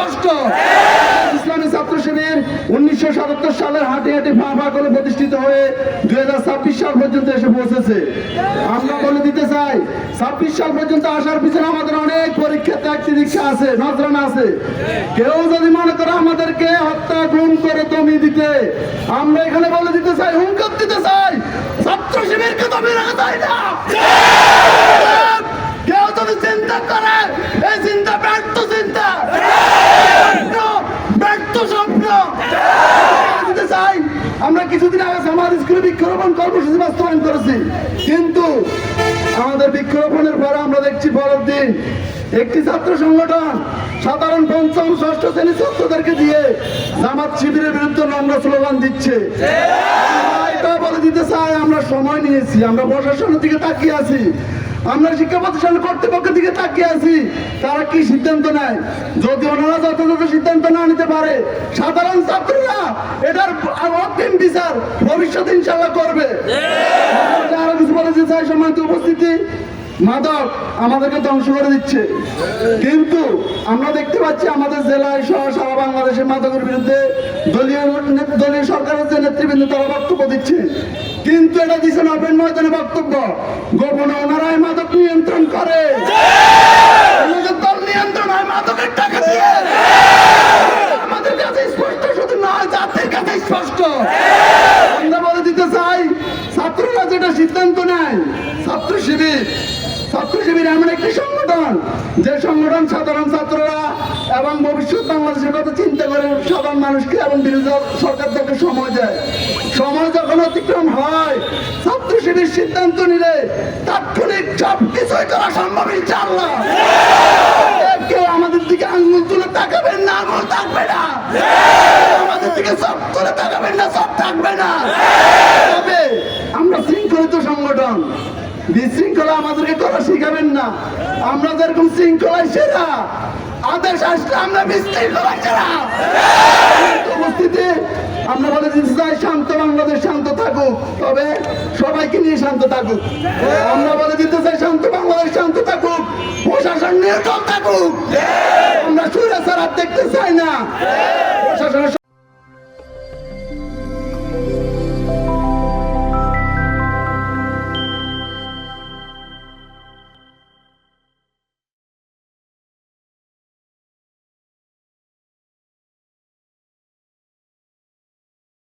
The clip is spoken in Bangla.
স্পষ্ট। ইসলামী ছাত্র শিবির 1977 সালের হাঁটি হাঁটি ফা করে প্রতিষ্ঠিত হয়ে 2026 সাল পর্যন্ত এসে পৌঁছেছে। আমরা বলে দিতে চাই 26 সাল পর্যন্ত আসার পিছনে আমাদের অনেক পরীক্ষা ত্যাগ তিতিক্ষা আছে, নজরানা আছে। কেউ যদি মনে করে আমাদেরকে হত্যা গুম করে দমিয়ে দিতে, আমরা এখানে বলে দিতে চাই, হুঙ্কার দিতে চাই, ছাত্র শিবিরকে দমিয়ে রাখা যায় না। কেউ যদি চিন্তা করে এই চিন্তা ব্যর্থ চিন্তা, ব্যর্থ স্বপ্ন। দিতে চাই, আমরা কিছুদিন আগে সমাজ স্কুলে বৃক্ষরোপণ কর্মসূচি বাস্তবায়ন করেছি, কিন্তু আমাদের বৃক্ষরোপণের পরে আমরা দেখছি পরের দিন একটি ছাত্র সংগঠন সাধারণ পঞ্চম ষষ্ঠ শ্রেণীর ছাত্রদেরকে দিয়ে জামাত শিবিরের বিরুদ্ধে নম্র স্লোগান দিচ্ছে। এটা বলে দিতে চাই, আমরা সময় নিয়েছি, আমরা প্রশাসনের দিকে তাকিয়ে আছি, আমরা শিক্ষা প্রতিষ্ঠান কর্তৃপক্ষের দিকে তাকিয়ে আছি, তারা কি সিদ্ধান্ত নেয়। যদি ওনারা যথাযথ সিদ্ধান্ত না নিতে পারে, সাধারণ ছাত্ররা এটার অগ্রিম বিচার ভবিষ্যতে ইনশাল্লাহ করবে। আরো কিছু বলে দিতে চাই, সম্মানিত উপস্থিতি, মাদক আমাদেরকে ধ্বংস করে দিচ্ছে, কিন্তু আমরা দেখতে পাচ্ছি আমাদের জেলায় সহ সারা বাংলাদেশে মাদকের বিরুদ্ধে দলীয় সরকারের যে নেতৃবৃন্দ তারা বক্তব্য দিচ্ছে, কিন্তু এটা দিচ্ছেন ওপেন ময়দানে বক্তব্য, গোপনে ওনারাই মাদক নিয়ন্ত্রণ করে। আমাদের দল নিয়ন্ত্রণ হয় মাদকের টাকা দিয়ে। আমাদের কাছে স্পষ্ট, শুধু নয় জাতির কাছে স্পষ্ট। আমরা বলে দিতে চাই, ছাত্ররা যেটা সিদ্ধান্ত নেয়, ছাত্র শিবির এমন একটি সংগঠন, যে সংগঠন সাধারণ ছাত্ররা এবং ভবিষ্যৎ বাংলাদেশের কথা চিন্তা করে সাধারণ মানুষকে এবং বিরোধী সরকার থেকে সময় দেয়। সময় যখন অতিক্রম হয়, ছাত্র শিবির সিদ্ধান্ত নিলে তাৎক্ষণিক সবকিছুই করা সম্ভব ইনশাআল্লাহ। কেউ আমাদের দিকে আঙুল তুলে তাকাবেন না, আঙুল থাকবে না। আমাদের দিকে সব তুলে তাকাবেন না, সব থাকবে না। তবে আমরা শৃঙ্খলিত সংগঠন, বিশৃঙ্খলা আমাদেরকে করা শিখাবেন না। আমরা যেরকম শৃঙ্খলায় সেরা, আদেশ আসলে আমরা বিশৃঙ্খলায় সেরা। উপস্থিতি, আমরা বলে দিতে চাই, শান্ত বাংলাদেশ শান্ত থাকুক, তবে সবাইকে নিয়ে শান্ত থাকুক। আমরা বলে দিতে চাই, শান্ত বাংলাদেশ শান্ত থাকুক, প্রশাসন নির্ভর থাকুক। আমরা সুরে ছাড়া দেখতে চাই না। প্রশাসনের